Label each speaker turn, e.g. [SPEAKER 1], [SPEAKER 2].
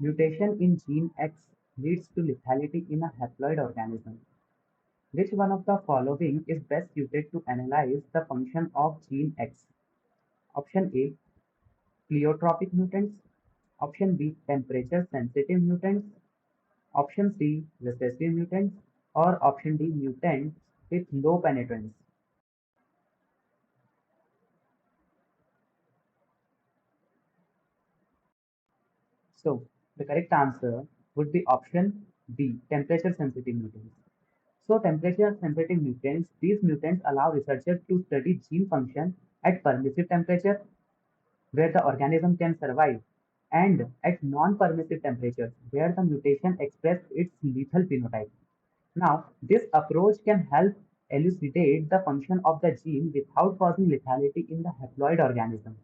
[SPEAKER 1] Mutation in gene X leads to lethality in a haploid organism. Which one of the following is best suited to analyze the function of gene X? Option A, pleiotropic mutants. Option B, temperature sensitive mutants. Option C, recessive mutants. Or option D, mutants with low penetrance. So, the correct answer would be option B, temperature sensitive mutants. So, temperature sensitive mutants, these mutants allow researchers to study gene function at permissive temperature where the organism can survive, and at non-permissive temperatures where the mutation expresses its lethal phenotype. Now, this approach can help elucidate the function of the gene without causing lethality in the haploid organism.